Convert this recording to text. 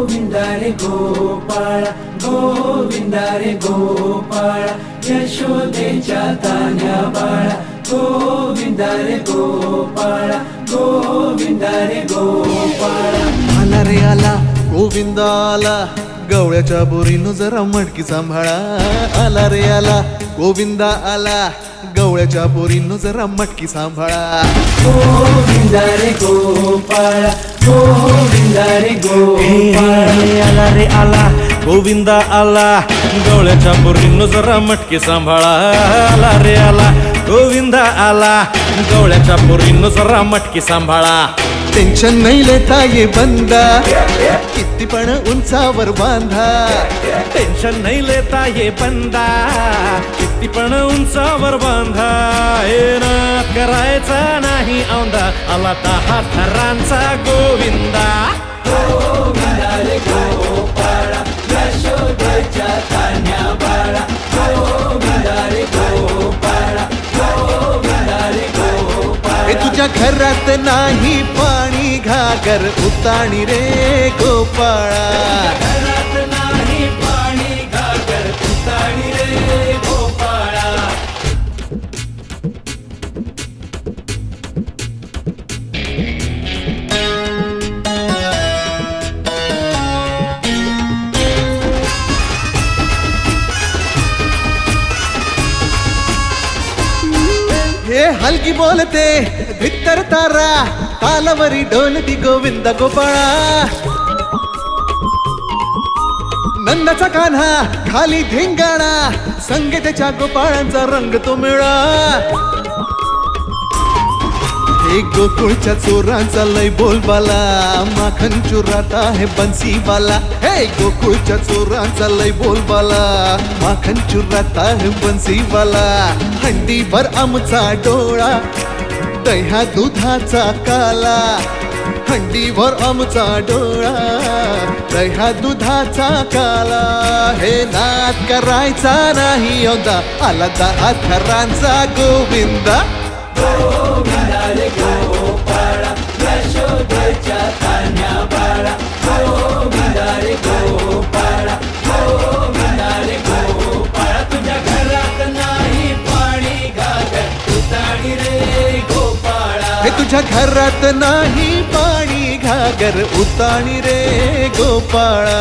गोविंदा रे गोपाळ गोविंदा रे गोपाळ यशोदेच्या तान्या बाळा गोविंदा रे गोपाळ गोविंदा रे गोपाळ आला रे आला गोविंदा आला गवळ्याच्या बोरीनं जरा मटकी सांभाळा आला रे आला गोविंदा आला गवळ्याच्या बोरीनं जरा मटकी सांभाळा गोविंदा रे गोपाळ गोविंदा रे गोपाळ आला रे आला गोविंदा आला गवळ्याच्या बोरीनं जरा मटकी सांभाळा आला रे आला गोविंदा आला गवळ्याच्या बोरीनं जरा मटकी सांभाळा टेन्शन नाही लेता ये बंदा किती पण उंचावर बांधा टेन्शन नाही लेता ये बंदा किती पण उंचावर बांधा हे नाद करायचा नाही औंधा आला 10 थरांचा गोविंदा गोविंदा रे गोपाळ यशोदेच्या तान्या बाळा गोविंदा रे गोपाळ गोविंदा रे गोपाळ हे तुझ्या घरात नाही पाणी घागर उताणी रे गोपाळा घरात नाही पाणी घागर उताणी रे गोपाळा हे हलकी बोलते भित्तर तारा तालावरी डोलती गोविंद गोपाळा नंदाचा कान्हा खाली धिंगाणा संगे त्याच्या गोपाळांचा रंग तो मिळा हे गोकुळच्या चोरांचा लय बोलबाला माखन चुरात आहे बन्सीवाला हे गोकुळच्या चोरांचा लय बोलबाला माखन चुरात आहे बन्सीवाला हंडीवर आमचा डोळा दह्या दुधाचा काला हंडीवर आमचा डोळा दह्या दुधाचा काला हे नाद करायचा नाही औंधा आला 10 थरांचा गोविंदा गोविंदा रे गोपाळ यशोदेच्या तान्या बाळा गोविंदा रे गोपाळ गोविंदा रे गोपाळ तुझ्या घरात नाही पाणी घागर उताणी रे गोपाळा हे तुझ्या घरात नाही पाणी घागर उताणी रे गोपाळा